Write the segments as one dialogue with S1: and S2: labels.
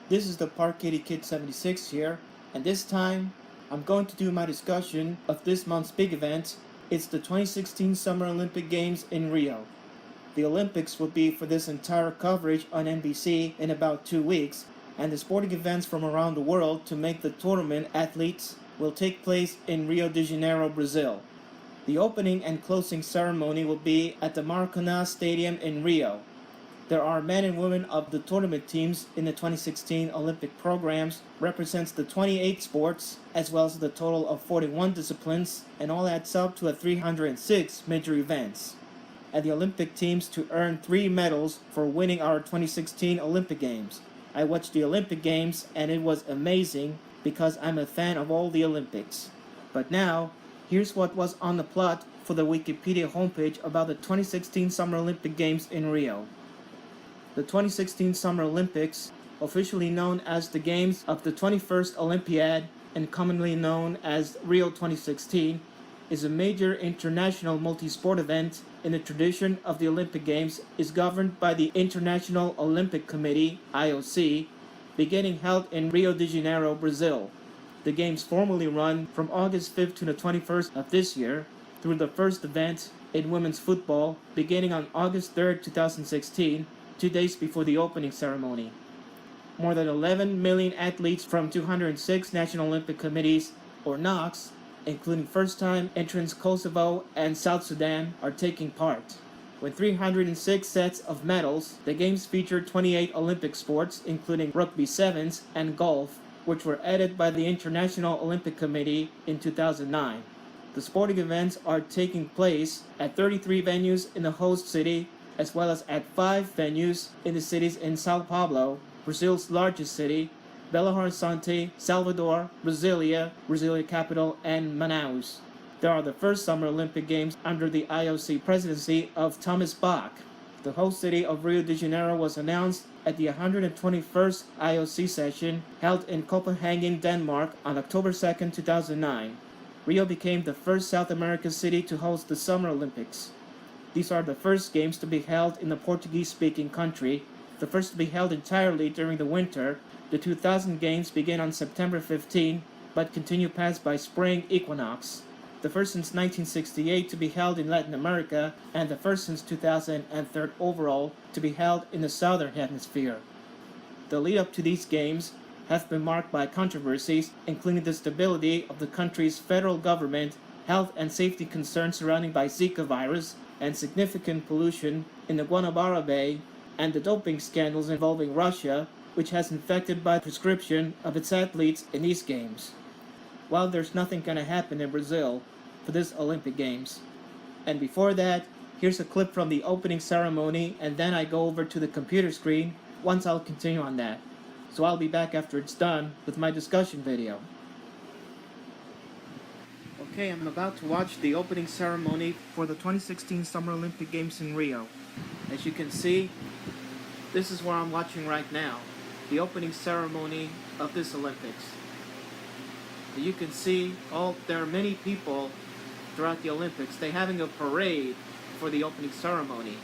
S1: This is the Park Kitty Kid 76 here, and this time I'm going to do my discussion of this month's big event. It's the 2016 Summer Olympic Games in Rio. The Olympics will be for this entire coverage on NBC in about 2 weeks, and the sporting events from around the world to make the tournament athletes will take place in Rio de Janeiro, Brazil. The opening and closing ceremony will be at the Maracana Stadium in Rio. There are men and women of the tournament teams in the 2016 Olympic programs, represents the 28 sports, as well as the total of 41 disciplines, and all adds up to 306 major events. And the Olympic teams to earn 3 medals for winning our 2016 Olympic Games. I watched the Olympic Games and it was amazing because I'm a fan of all the Olympics. But now, here's what was on the plot for the Wikipedia homepage about the 2016 Summer Olympic Games in Rio. The 2016 Summer Olympics, officially known as the Games of the 21st Olympiad and commonly known as Rio 2016, is a major international multi-sport event in the tradition of the Olympic Games, is governed by the International Olympic Committee, IOC, beginning held in Rio de Janeiro, Brazil. The Games formally run from August 5th to the 21st of this year through the first event in women's football beginning on August 3rd, 2016, 2 days before the opening ceremony. More than 11 million athletes from 206 National Olympic Committees, or NOCs, including first-time entrants Kosovo and South Sudan, are taking part. With 306 sets of medals, the Games featured 28 Olympic sports, including rugby sevens and golf, which were added by the International Olympic Committee in 2009. The sporting events are taking place at 33 venues in the host city, as well as at 5 venues in the cities in Sao Paulo, Brazil's largest city, Belo Horizonte, Salvador, Brasilia capital, and Manaus. They are the first Summer Olympic Games under the IOC presidency of Thomas Bach. The host city of Rio de Janeiro was announced at the 121st IOC session held in Copenhagen, Denmark on October 2, 2009. Rio became the first South American city to host the Summer Olympics. These are the first games to be held in the Portuguese-speaking country, the first to be held entirely during the winter. The 2000 Games begin on September 15, but continue past by spring equinox. The first since 1968 to be held in Latin America, and the first since 2003 overall to be held in the southern hemisphere. The lead up to these games have been marked by controversies, including the stability of the country's federal government, health and safety concerns surrounding by Zika virus, and significant pollution in the Guanabara Bay, and the doping scandals involving Russia, which has infected by prescription of its athletes in these games. Well, there's nothing gonna happen in Brazil for this Olympic Games. And before that, here's a clip from the opening ceremony, and then I go over to the computer screen once I'll continue on that. So I'll be back after it's done with my discussion video. Okay, I'm about to watch the opening ceremony for the 2016 Summer Olympic Games in Rio. As you can see, this is where I'm watching right now, the opening ceremony of this Olympics. You can see there are many people throughout the Olympics. They're having a parade for the opening ceremony.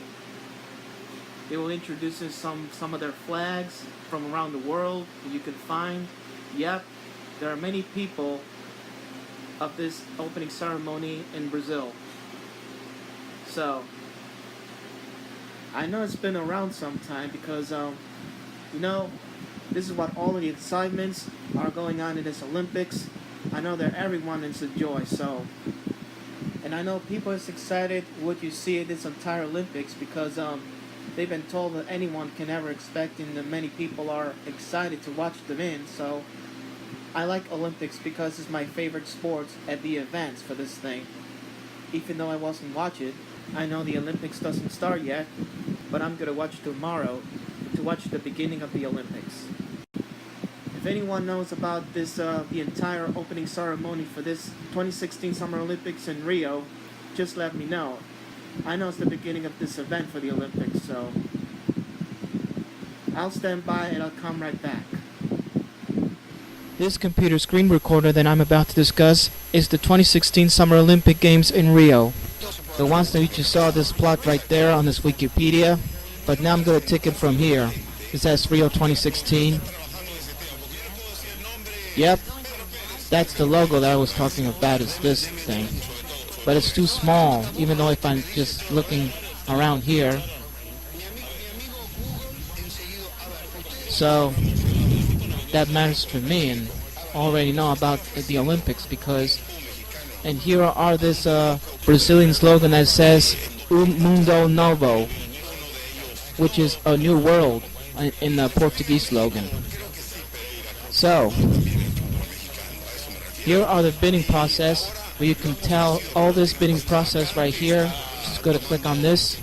S1: They will introduce some of their flags from around the world that you can find. Yep, there are many people of this opening ceremony in Brazil. So, I know it's been around some time because, this is what all of the excitements are going on in this Olympics. I know that everyone is a joy, so. And I know people is excited what you see at this entire Olympics because they've been told that anyone can ever expect, and that many people are excited to watch them in. So I like Olympics because it's my favorite sport at the events for this thing. Even though I wasn't watching, I know the Olympics doesn't start yet, but I'm gonna watch tomorrow to watch the beginning of the Olympics. If anyone knows about this, the entire opening ceremony for this 2016 Summer Olympics in Rio, just let me know. I know it's the beginning of this event for the Olympics, so I'll stand by and I'll come right back. This computer screen recorder that I'm about to discuss is the 2016 Summer Olympic Games in Rio. The ones that you just saw this plot right there on this Wikipedia, but now I'm going to take it from here. It says Rio 2016.
S2: Yep, that's the logo that I was talking about, is this thing. But it's too small, even though if I'm just looking around here. So that matters to me, and already know about the Olympics because, and here are this Brazilian slogan that says Mundo Novo, which is a new world in the Portuguese slogan. So here are the bidding process, where you can tell all this bidding process right here. Just go to click on this,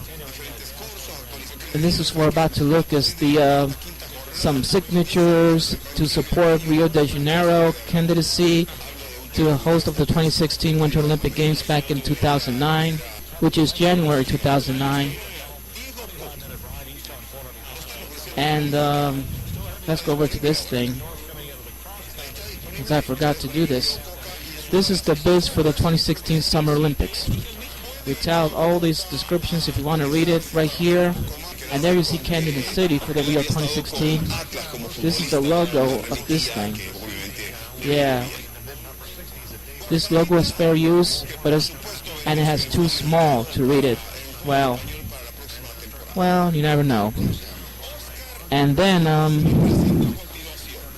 S2: and this is what we're about to look is the some signatures to support Rio de Janeiro candidacy to the host of the 2016 Winter Olympic Games back in 2009, which is January 2009. And let's go over to this thing, because I forgot to do this. This is the bids for the 2016 Summer Olympics. We tell all these descriptions if you want to read it right here. And there you see Candidate City for the Rio 2016. This is the logo of this thing. Yeah. This logo is fair use, but it has too small to read it. Well, you never know. And then,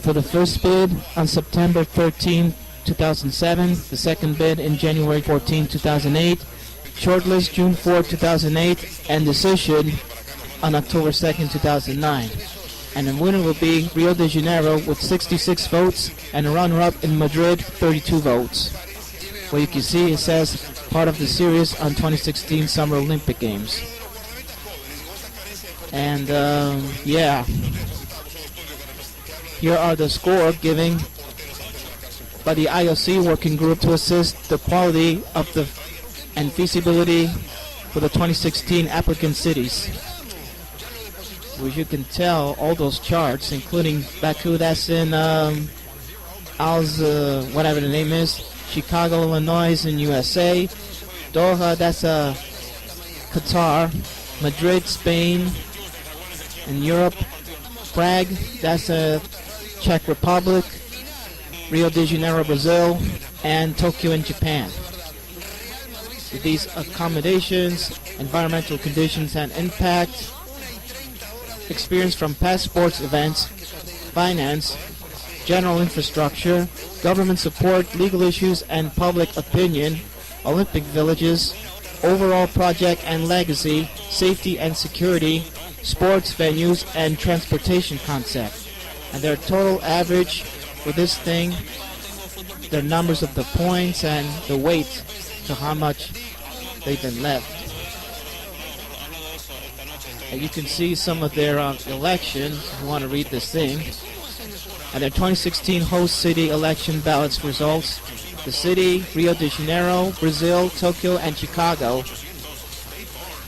S2: for the first bid on September 13, 2007, the second bid in January 14, 2008, shortlist June 4, 2008, and decision on October 2nd, 2009. And the winner will be Rio de Janeiro with 66 votes, and a runner-up in Madrid, 32 votes. Well, you can see it says part of the series on 2016 Summer Olympic Games. And yeah, here are the score giving by the IOC working group to assist the quality of the and feasibility for the 2016 applicant cities. As you can tell, all those charts, including Baku, that's in whatever the name is, Chicago, Illinois in USA, Doha, that's Qatar, Madrid, Spain in Europe, Prague, that's Czech Republic, Rio de Janeiro, Brazil, and Tokyo in Japan. With these accommodations, environmental conditions and impact, experience from past sports events, finance, general infrastructure, government support, legal issues and public opinion, Olympic villages, overall project and legacy, safety and security, sports venues and transportation concept. And their total average for this thing, their numbers of the points and the weight to how much they've been left. And you can see some of their elections if you want to read this thing. And their 2016 host city election ballots results. The city, Rio de Janeiro, Brazil, Tokyo, and Chicago.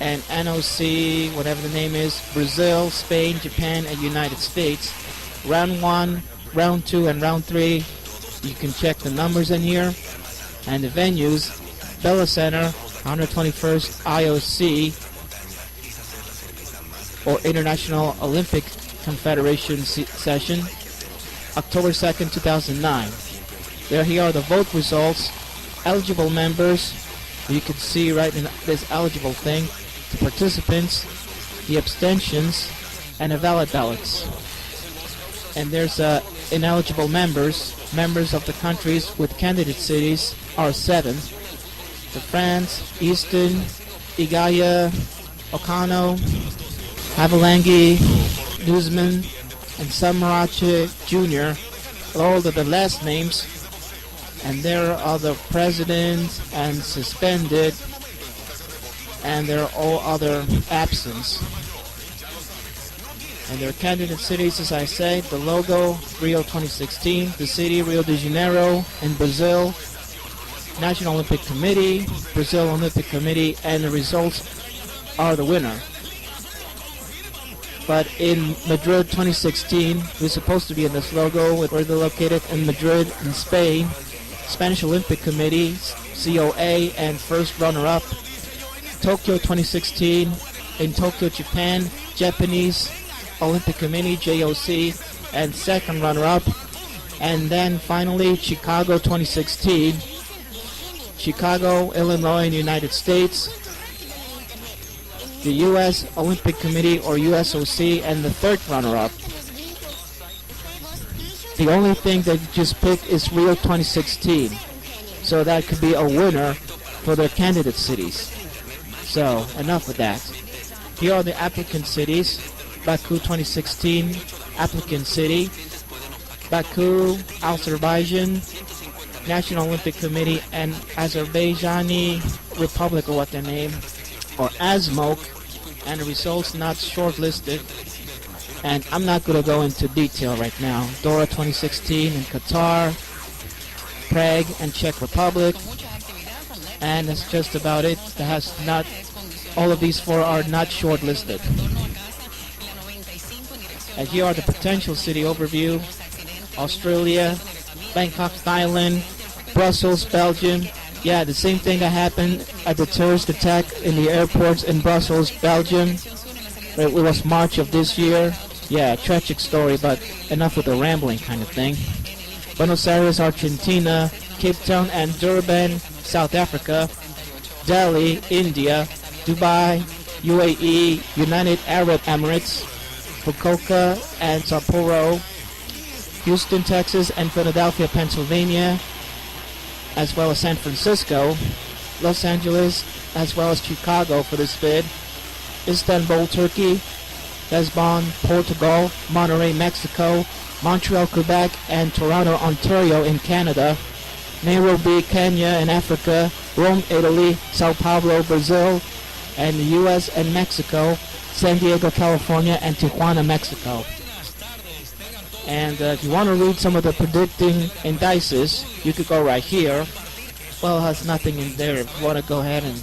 S2: And NOC, whatever the name is, Brazil, Spain, Japan, and United States. Round 1, Round 2, and Round 3. You can check the numbers in here. And the venues, Bella Center, 121st IOC, or International Olympic Confederation session, October 2nd, 2009. There here are the vote results, eligible members, you can see right in this eligible thing, the participants, the abstentions, and the valid ballots. And there's ineligible members of the countries with candidate cities are 7. The France, Easton, Igaya, Okano, Havilangi, Newsman, and Samarache Jr. All of the last names, and there are the president and suspended, and there are all other absence. And their candidate cities, as I say, the logo, Rio 2016, the city, Rio de Janeiro in Brazil, National Olympic Committee, Brazil Olympic Committee, and the results are the winner. But in Madrid 2016, we're supposed to be in this logo, where they're located in Madrid in Spain, Spanish Olympic Committee, COA, and first runner-up. Tokyo 2016, in Tokyo, Japan, Japanese Olympic Committee, JOC, and second runner-up, And then finally, Chicago 2016. Chicago, Illinois, in the United States. The U.S. Olympic Committee, or USOC, and the third runner-up. The only thing that you just picked is Rio 2016. So that could be a winner for their candidate cities. So, enough of that. Here are the applicant cities. Baku 2016, applicant city. Baku, Azerbaijan, National Olympic Committee, and Azerbaijani Republic, or what their name, or ASMOK, and the results not shortlisted. And I'm not going to go into detail right now. Dora 2016 in Qatar, Prague, and Czech Republic. And that's just about it. That has not, all of these four are not shortlisted. And here are the potential city overview. Australia, Bangkok, Thailand, Brussels, Belgium. Yeah, the same thing that happened at the terrorist attack in the airports in Brussels, Belgium. It was March of this year. Yeah, tragic story, but enough with the rambling kind of thing. Buenos Aires, Argentina, Cape Town and Durban, South Africa, Delhi, India, Dubai, UAE, United Arab Emirates, Fukuoka and Sapporo, Houston, Texas, and Philadelphia, Pennsylvania, as well as San Francisco, Los Angeles, as well as Chicago for this bid, Istanbul, Turkey, Lisbon, Portugal, Monterrey, Mexico, Montreal, Quebec, and Toronto, Ontario in Canada, Nairobi, Kenya in Africa, Rome, Italy, Sao Paulo, Brazil, and the US and Mexico, San Diego, California, and Tijuana, Mexico. And if you want to read some of the predicting indices, you could go right here. Well, it has nothing in there if you want to go ahead and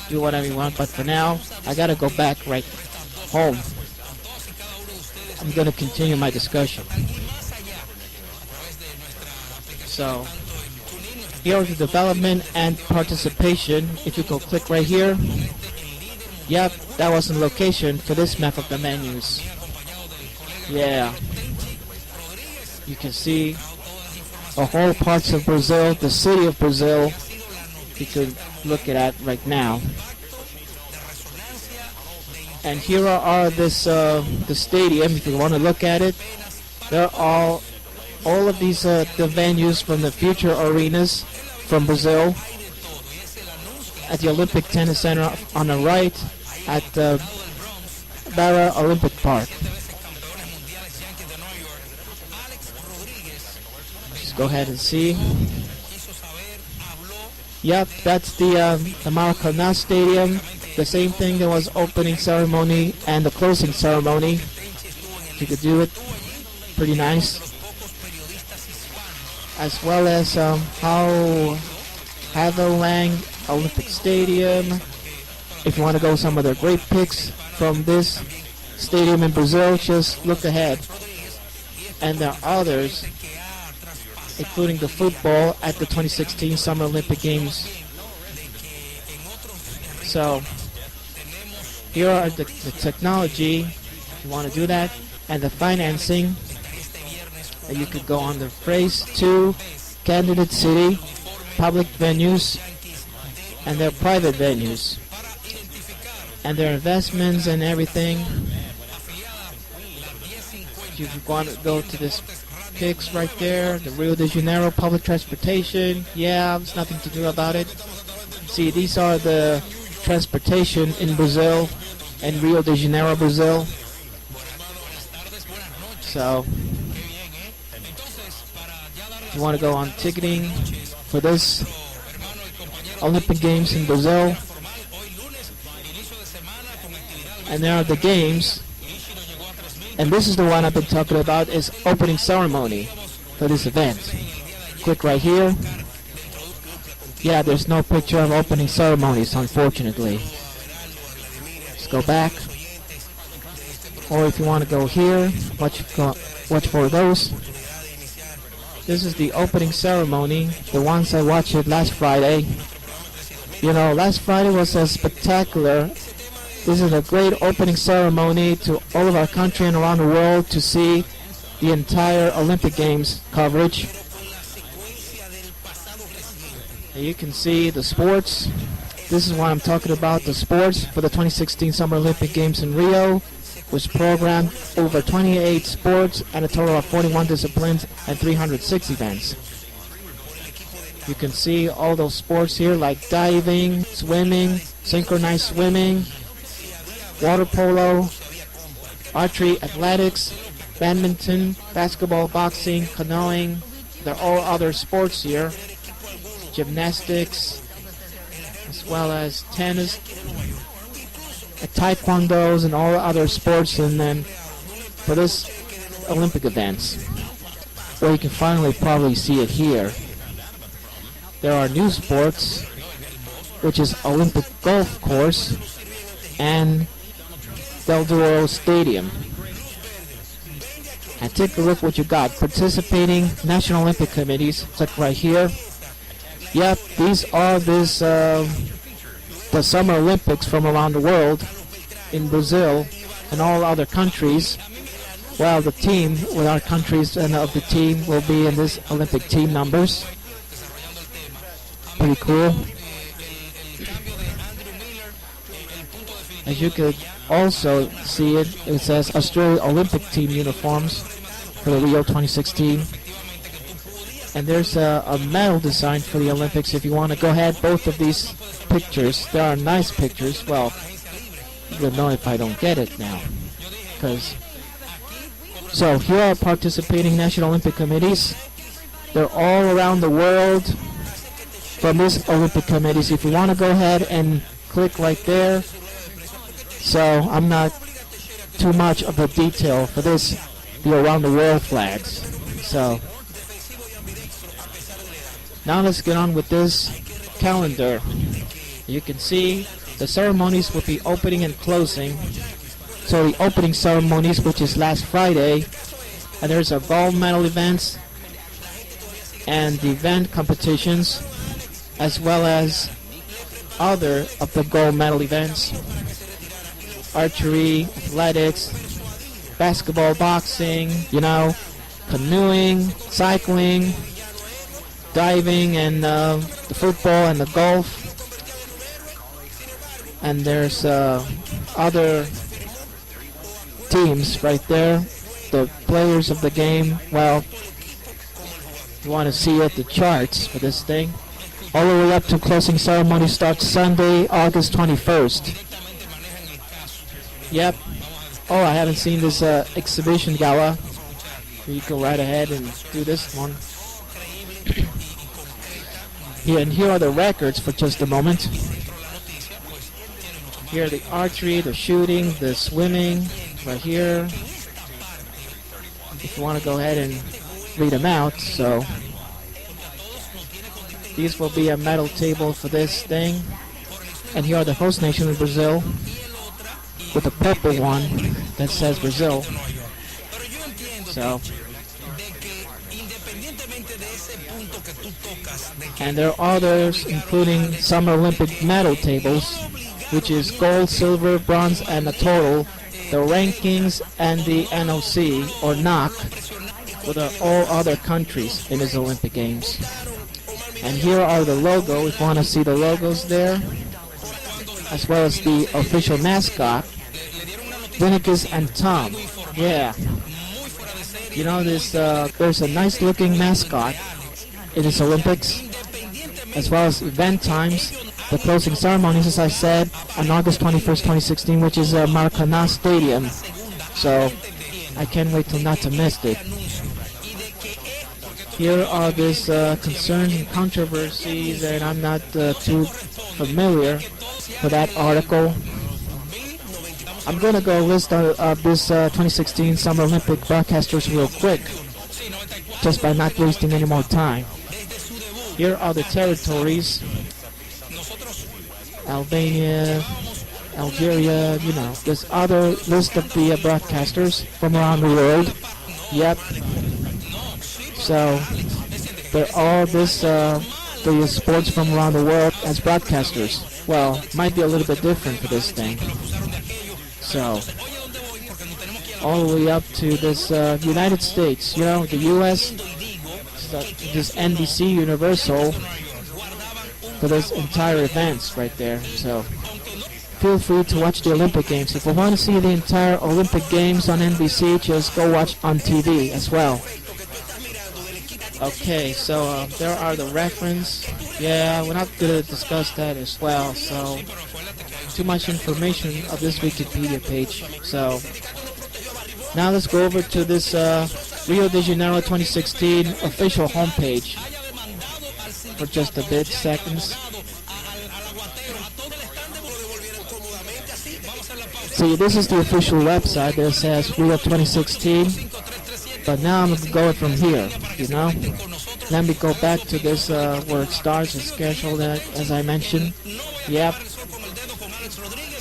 S2: do whatever you want, but for now, I gotta go back right home. I'm gonna continue my discussion. So, here is the development and participation. If you go click right here, yep, that was the location for this map of the menus. Yeah. You can see a whole parts of Brazil, the city of Brazil. You could look at it right now. And here are this the stadium. If you want to look at it, they're all of these the venues from the future arenas from Brazil. At the Olympic Tennis Center on the right, at the Barra Olympic Park. Go ahead and see. Yep, that's the Maracana Stadium. The same thing. There was opening ceremony and the closing ceremony. You could do it. Pretty nice. As well as Havelang Olympic Stadium. If you want to go some of the great pics from this stadium in Brazil, just look ahead. And there are others, including the football at the 2016 Summer Olympic Games. So, here are the technology, if you want to do that, and the financing. And you could go on the phrase to candidate city, public venues, and their private venues. And their investments and everything. You want to go to this pics right there, the Rio de Janeiro public transportation. Yeah, there's nothing to do about it. See, these are the transportation in Brazil and Rio de Janeiro, Brazil. So, if you want to go on ticketing for this Olympic Games in Brazil, and there are the games. And this is the one I've been talking about, is opening ceremony for this event. Click right here. Yeah, there's no picture of opening ceremonies, unfortunately. Just go back. Or if you want to go here, watch for those. This is the opening ceremony, the ones I watched it last Friday. You know, last Friday was a spectacular. This is a great opening ceremony to all of our country and around the world to see the entire Olympic Games coverage. And you can see the sports. This is what I'm talking about. The sports for the 2016 Summer Olympic Games in Rio was programmed over 28 sports and a total of 41 disciplines and 306 events. You can see all those sports here like diving, swimming, synchronized swimming, water polo, archery, athletics, badminton, basketball, boxing, canoeing. There are all other sports here. Gymnastics, as well as tennis, taekwondos, and all other sports. And then for this Olympic events, well, you can finally probably see it here. There are new sports, which is Olympic golf course and Del Duro Stadium. And take a look what you got. Participating National Olympic Committees, click right here. Yep, these are the Summer Olympics from around the world in Brazil and all other countries. Well, the team with our countries and of the team will be in this Olympic team numbers. Pretty cool. As you could also see it says Australia Olympic team uniforms for the Rio 2016. And there's a medal design for the Olympics if you want to go ahead. Both of these pictures, they are nice pictures. Well, you'll know if I don't get it now. So here are participating National Olympic Committees. They're all around the world from this Olympic Committees. If you want to go ahead and click right there. So I'm not too much of a detail for this, the around the world flags. So now let's get on with this calendar. You can see the ceremonies will be opening and closing. So the opening ceremonies, which is last Friday, and there's a gold medal events and the event competitions, as well as other of the gold medal events, archery, athletics, basketball, boxing, canoeing, cycling, diving, and the football and the golf. And there's other teams right there, the players of the game. Well, you want to see it, the charts for this thing. All the way up to closing ceremony starts Sunday, August 21st. Yep. Oh, I haven't seen this exhibition gala. You go right ahead and do this one. Here are the records for just a moment. Here are the archery, the shooting, the swimming, right here. If you want to go ahead and read them out. So these will be a medal table for this thing. And here are the host nation of Brazil, with a purple one that says Brazil. So, and there are others, including Summer Olympic medal tables, which is gold, silver, bronze, and a total. The rankings and the NOC, or NOC, for all other countries in these Olympic Games. And here are the logo, if you want to see the logos there, as well as the official mascot, Vinicius and Tom. Yeah. There's a nice looking mascot in this Olympics, as well as event times. The closing ceremonies, as I said, on August 21st, 2016, which is Maracana Stadium. So I can't wait till not to miss it. Here are these concerns and controversies, and I'm not too familiar with that article. I'm going to go list this 2016 Summer Olympic broadcasters real quick, just by not wasting any more time. Here are the territories: Albania, Algeria, this other list of the broadcasters from around the world. Yep. So they're all the sports from around the world as broadcasters. Well, might be a little bit different for this thing. So all the way up to this United States, the US, this NBC Universal for this entire events right there. So feel free to watch the Olympic Games. If you want to see the entire Olympic Games on NBC, just go watch on TV as well. Okay, so there are the reference. Yeah, we're not going to discuss that as well. So too much information of this Wikipedia page. So now let's go over to this Rio de Janeiro 2016 official homepage for just a bit seconds. See, this is the official website that says Rio 2016, but now I'm going to go from here, Let me go back to this where it starts and schedule that, as I mentioned. Yep.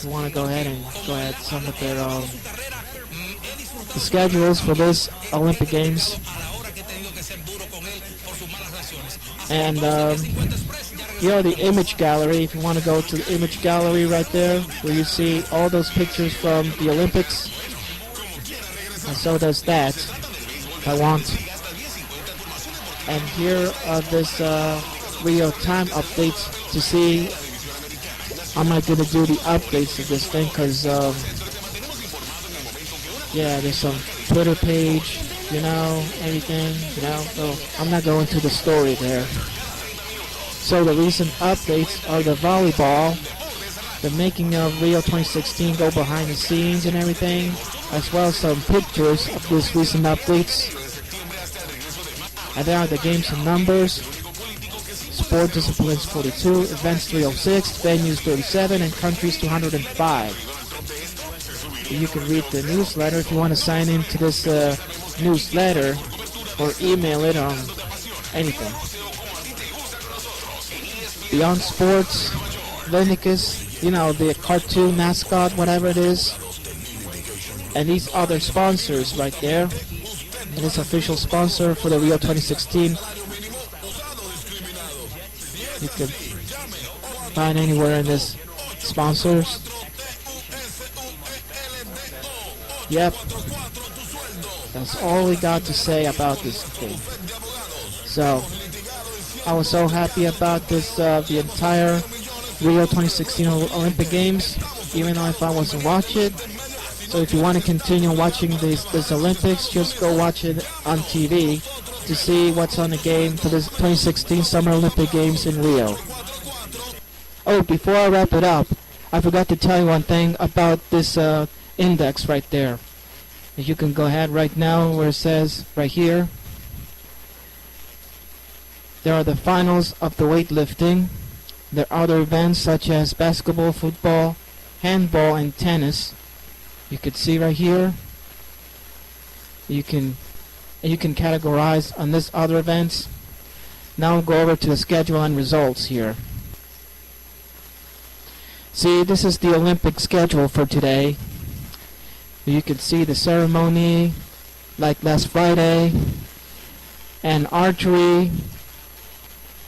S2: You want to go ahead and some of their the schedules for this Olympic Games. And the image gallery, if you want to go to the image gallery right there, where you see all those pictures from the Olympics. And so does that, if I want. And here are this Rio time updates to see how am I going to do the updates of this thing, because there's some Twitter page, everything, so I'm not going to the story there. So the recent updates are the volleyball, the making of Rio 2016, go behind the scenes and everything, as well as some pictures of these recent updates. And there are the games and numbers, sport disciplines 42, events 306, venues 37, and countries 205. You can read the newsletter if you want to sign into this newsletter, or email it on anything. Beyond Sports, Lenicus, the cartoon mascot, whatever it is, and these other sponsors right there. And this official sponsor for the Rio 2016. You can find anywhere in this sponsors. Yep. That's all we got to say about this thing. So, I was so happy about this, the entire Rio 2016 Olympic Games, even though if I wasn't watching it. So if you want to continue watching this Olympics, just go watch it on TV to see what's on the game for this 2016 Summer Olympic Games in Rio. Oh, before I wrap it up, I forgot to tell you one thing about this index right there. You can go ahead right now where it says right here. There are the finals of the weightlifting. There are other events such as basketball, football, handball, and tennis. You can see right here. You can categorize on this other events. Now we'll go over to the schedule and results here. See, this is the Olympic schedule for today. You can see the ceremony like last Friday, and archery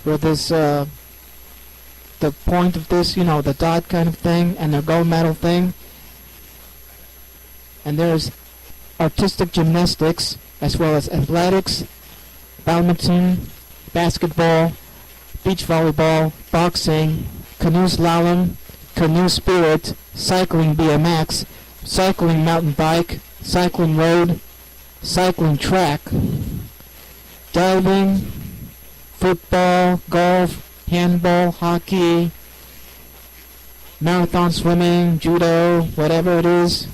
S2: for this the point of this, the dot kind of thing, and the gold medal thing. And there's artistic gymnastics, as well as athletics, badminton, basketball, beach volleyball, boxing, canoe slalom, canoe spirit, cycling BMX, cycling mountain bike, cycling road, cycling track, diving, football, golf, handball, hockey, marathon swimming, judo, whatever it is.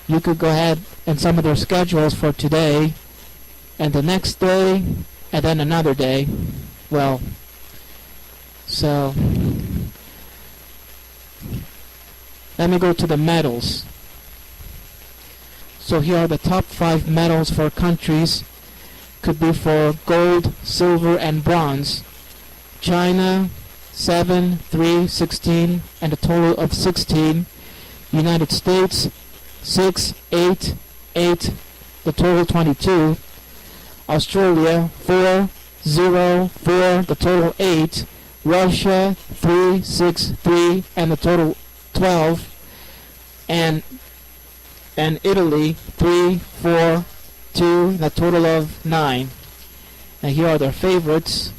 S2: You could go ahead and some of their schedules for today, and the next day, and then another day. Well, so let me go to the medals. So here are the top 5 medals for countries. Could be for gold, silver, and bronze. China, 7, 3, 16, and a total of 16. United States, 6, 8, 8, the total 22. Australia, 4, 0, 4, the total 8. Russia, 3, 6, 3, and the total 12. And and Italy 3, 4, 2, a total of 9. And here are their favorites.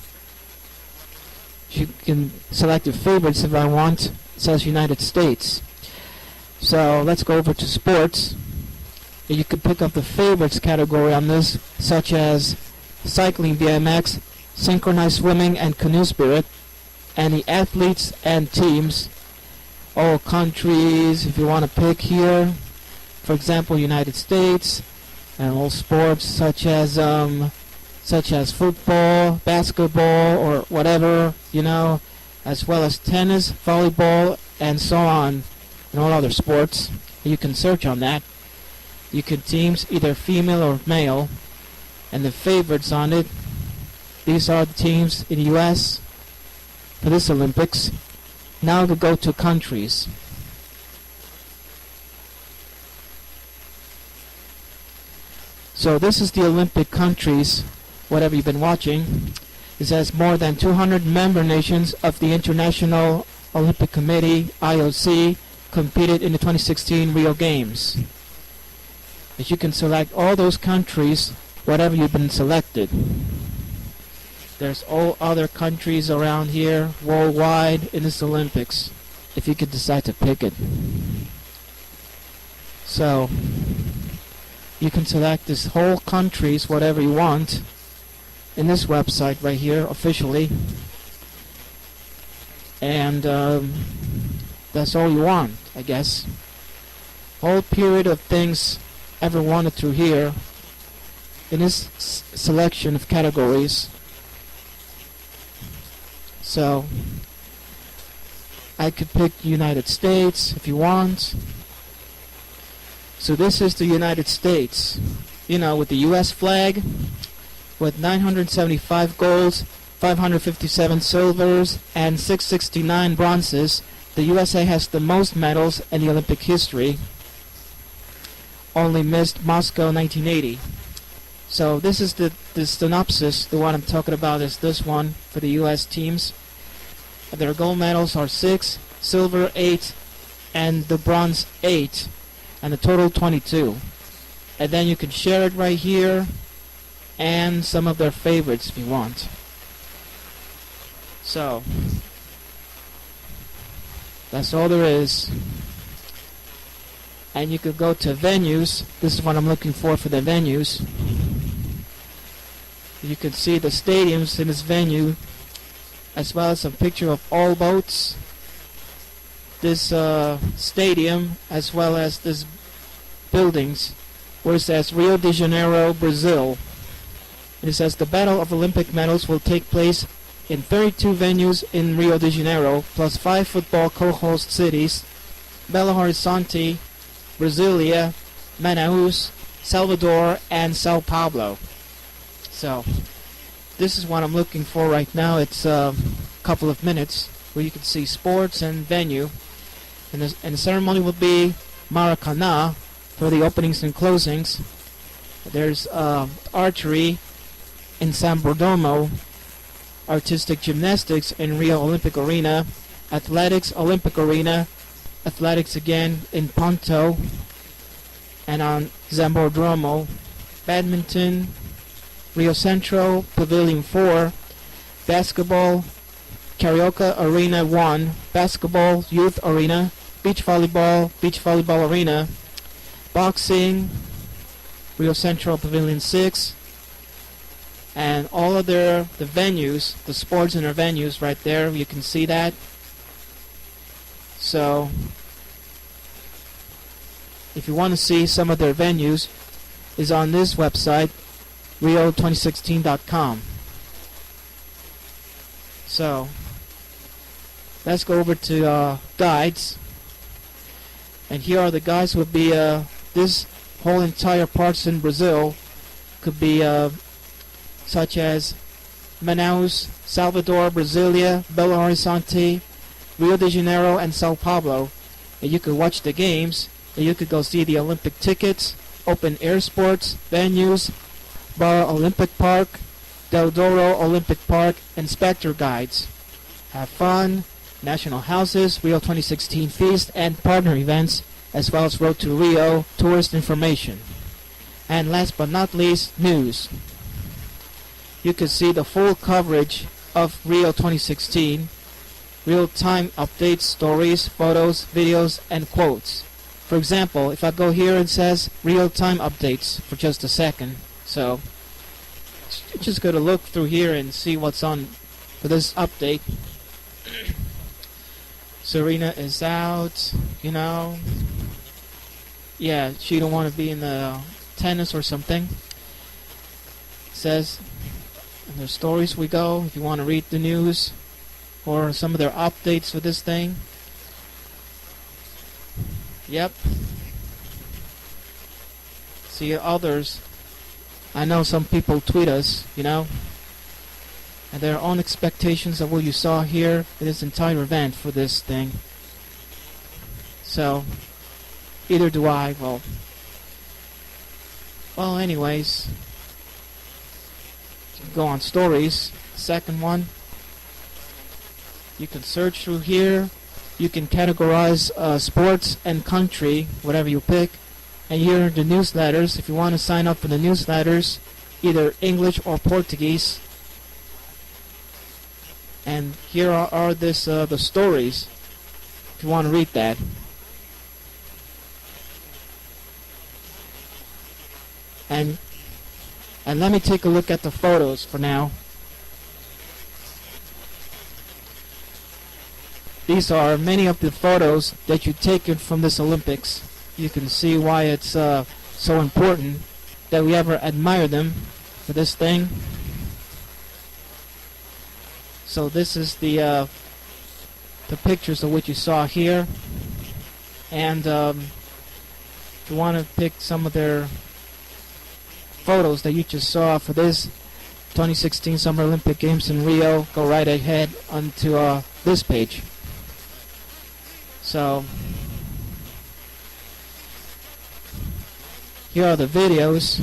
S2: You can select your favorites if I want. It says United States. So let's go over to sports. You can pick up the favorites category on this, such as cycling, BMX, synchronized swimming, and canoe spirit, and the athletes and teams, all countries if you want to pick here. For example, United States, and all sports such as football, basketball, or whatever, as well as tennis, volleyball, and so on, and all other sports. You can search on that. You can teams either female or male, and the favorites on it. These are the teams in the U.S. for this Olympics. Now we go to countries. So this is the Olympic countries, whatever you've been watching. It says more than 200 member nations of the International Olympic Committee, IOC, competed in the 2016 Rio Games. As you can select all those countries, whatever you've been selected. There's all other countries around here worldwide in this Olympics, if you could decide to pick it. So you can select this whole countries, whatever you want, in this website right here, officially. And that's all you want, I guess. Whole period of things ever wanted through here in this selection of categories. So I could pick United States if you want. So this is the United States, with the US flag, with 975 golds, 557 silvers, and 669 bronzes. The USA has the most medals in the Olympic history. Only missed Moscow 1980. So this is the synopsis. The one I'm talking about is this one for the US teams. Their gold medals are 6, silver 8, and the bronze 8, and the total 22. And then you can share it right here, and some of their favorites if you want. So that's all there is. And you could go to venues. This is what I'm looking for the venues. You can see the stadiums in this venue, as well as a picture of all boats, this stadium, as well as this buildings, where it says Rio de Janeiro, Brazil. And it says the Battle of Olympic Medals will take place in 32 venues in Rio de Janeiro, plus 5 football co-host cities: Belo Horizonte, Brasilia, Manaus, Salvador, and Sao Paulo. So this is what I'm looking for right now. It's a couple of minutes where you can see sports and venue, and the ceremony will be Maracana for the openings and closings. There's archery in San Bordomo, artistic gymnastics in Rio Olympic Arena, athletics Olympic Arena, athletics again in Ponto and on Zambordromo, badminton, Rio Centro, Pavilion 4, basketball, Carioca Arena 1, basketball, Youth Arena, beach volleyball arena, boxing, Rio Central Pavilion 6, and all of the venues, the sports in their venues right there, you can see that. So if you want to see some of their venues, is on this website, rio2016.com. So let's go over to guides, and here are the guides. Would be this whole entire parts in Brazil, could be such as Manaus, Salvador, Brasilia, Belo Horizonte, Rio de Janeiro, and Sao Paulo. And you could watch the games, and you could go see the Olympic tickets, open air sports, venues, Barra Olympic Park, Del Doro Olympic Park, and Spectre guides. Have fun, national houses, Rio 2016 feast, and partner events. as well as Road to Rio tourist information. And last but not least, news. You can see the full coverage of Rio 2016, real-time updates, stories, photos, videos, and quotes. For example, if I go here, it says real-time updates for just a second. So just go to look through here and see what's on for this update. Serena is out, you know. Yeah, she don't want to be in the tennis or something. It says in their stories we go, if you want to read the news or some of their updates for this thing. Yep. See others. I know some people tweet us, you know, and their own expectations of what you saw here in this entire event for this thing. So, either do I. Well, anyways, go on stories. Second one, you can search through here. You can categorize sports and country, whatever you pick. And here are the newsletters. If you want to sign up for the newsletters, either English or Portuguese. And here are the stories, if you want to read that. And let me take a look at the photos for now. These are many of the photos that you've taken from this Olympics. You can see why it's so important that we ever admire them for this thing. So this is the pictures of what you saw here. And if you want to pick some of their photos that you just saw for this 2016 Summer Olympic Games in Rio, go right ahead onto this page. So here are the videos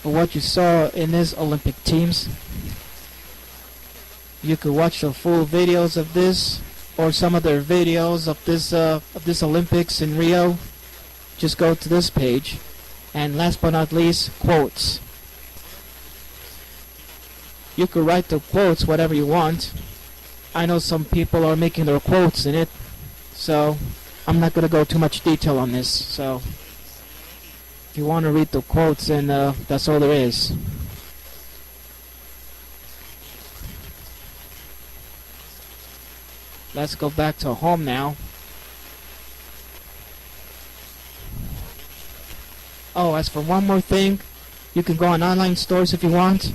S2: of what you saw in these Olympic teams. You could watch the full videos of this or some of their videos of this Olympics in Rio. Just go to this page. And last but not least, quotes. You could write the quotes whatever you want. I know some people are making their quotes in it, so I'm not going to go too much detail on this. So if you want to read the quotes, then that's all there is. Let's go back to home now. Oh, as for one more thing, you can go on online stores if you want.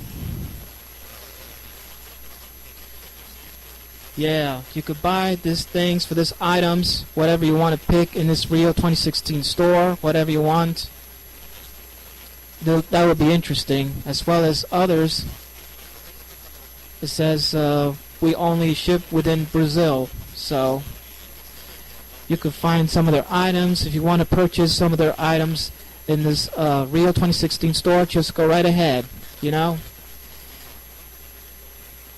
S2: Yeah, you could buy these things for these items, whatever you want to pick in this Rio 2016 store, whatever you want. That would be interesting, as well as others. It says we only ship within Brazil, so you could find some of their items. If you want to purchase some of their items in this Rio 2016 store, just go right ahead, you know.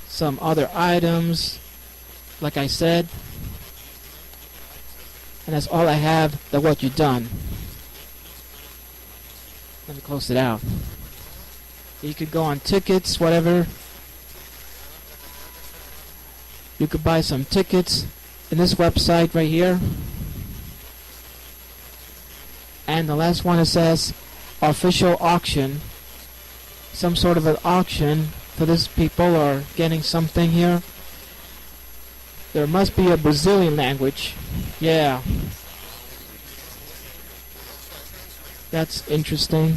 S2: Some other items, like I said, and that's all I have of what you've done. Let me close it out. You could go on tickets, whatever. You could buy some tickets in this website right here. And the last one, it says official auction. Some sort of an auction for these people or getting something here. There must be a Brazilian language. Yeah. That's interesting.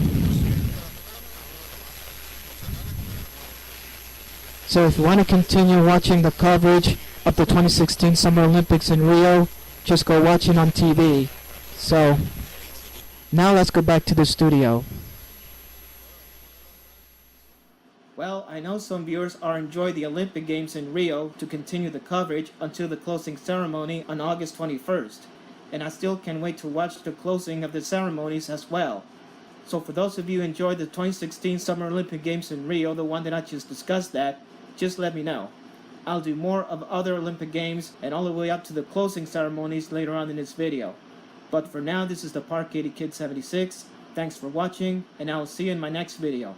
S2: So if you want to continue watching the coverage of the 2016 Summer Olympics in Rio, just go watch it on TV. So now let's go back to the studio.
S1: Well, I know some viewers are enjoying the Olympic Games in Rio to continue the coverage until the closing ceremony on August 21st. And I still can't wait to watch the closing of the ceremonies as well. So for those of you who enjoyed the 2016 Summer Olympic Games in Rio, the one that I just discussed that, just let me know. I'll do more of other Olympic Games and all the way up to the closing ceremonies later on in this video. But for now, this is the Park 80 Kid 76. Thanks for watching, and I will see you in my next video.